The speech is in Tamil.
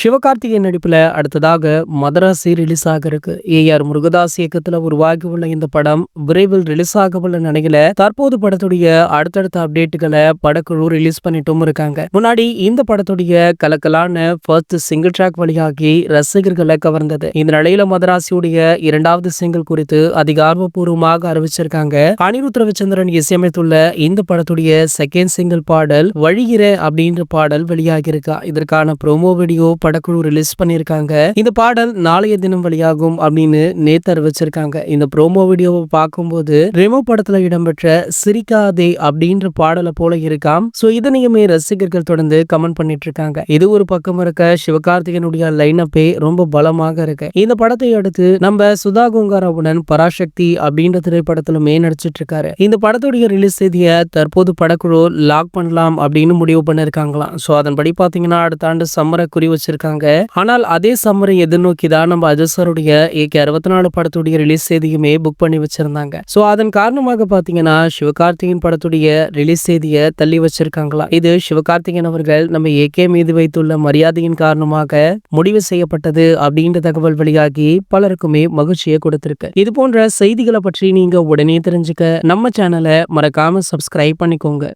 சிவகார்த்திகேயன் நடிப்புல அடுத்ததாக மதராசி ரிலீஸ் ஆக இருக்கு. ஏஆர் முருகதாஸ் இயக்கத்துல உருவாகி உள்ள இந்த படம் விரைவில் ரிலீஸ் ஆக உள்ள நிலையில தற்போது படத்துடைய அடுத்தடுத்த அப்டேட்டுகளை படக்குழு ரிலீஸ் பண்ணிட்டும் இருக்காங்க. முன்னாடி இந்த படத்துடைய கலக்கலான ஃபர்ஸ்ட் சிங்கிள் ட்ராக் வழியாகி ரசிகர்களை கவர்ந்தது. இந்த நிலையில மதராசியுடைய இரண்டாவது சிங்கிள் குறித்து அதிகாரப்பூர்வமாக அறிவிச்சிருக்காங்க. அனிருத் ரவிச்சந்திரன் இசையமைத்துள்ள இந்த படத்துடைய செகண்ட் சிங்கிள் பாடல் வழிகிற அப்படின்ற பாடல் வெளியாகி இருக்கா. இதற்கான ப்ரோமோ வீடியோ படக்குழு ரிலீஸ் பண்ணிருக்காங்க. இந்த பாடல் நாளைய தினம் வெளியாகும் அப்படின்னு நேத்து அறிவிச்சிருக்காங்க. இந்த ப்ரோமோ வீடியோவை பார்க்கும்போது ரெமோ படத்துல இடம்பெற்ற சிரிக்காதே அப்படின்ற பாடலை போல இருக்காம். சோ இதனையுமே ரசிகர்கள் தொடர்ந்து கமெண்ட் பண்ணிட்டு இருக்காங்க. இது ஒரு பக்கம் இருக்க, சிவகார்த்திகனுடைய லைன் அப்பே ரொம்ப பலமாக இருக்கு. இந்த படத்தை அடுத்து நம்ம சுதா கோங்காராவுடன் பராசக்தி அப்படின்ற திரைப்படத்திலுமே நடிச்சிட்டு இருக்காரு. இந்த படத்துடைய ரிலீஸ் தேதியை தற்போது படக்குழு லாக் பண்ணலாம் அப்படின்னு முடிவு பண்ணிருக்காங்களாம். சோ அதன்படி பாத்தீங்கன்னா அடுத்த ஆண்டு சம்மரை குறி வச்சிருக்காங்க. ஆனால் அதே சம்மரை எதிர்நோக்கி தான் நம்ம அஜசருடைய AK64 படத்துடைய ரிலீஸ் தேதியுமே புக் பண்ணி வச்சிருந்தாங்க. சோ அதன் காரணமாக பாத்தீங்கன்னா சிவகார்த்திகேயன் படத்துடைய ரிலீஸ் தேதியை தள்ளி வச்சிருக்காங்களா. இது சிவகார்த்திகேயன் அவர்கள் நம்ம AK மீது வைத்துள்ள மரியாதையின் காரணமாக முடிவு செய்யப்பட்டது அப்படின்ற தகவல் வெளியாகி பலருக்குமே மகிழ்ச்சியை கொடுத்திருக்கு. இது போன்ற செய்திகளை பற்றி நீங்க உடனே தெரிஞ்சுக்க நம்ம சேனலை மறக்காம சப்ஸ்கிரைப் பண்ணிக்கோங்க.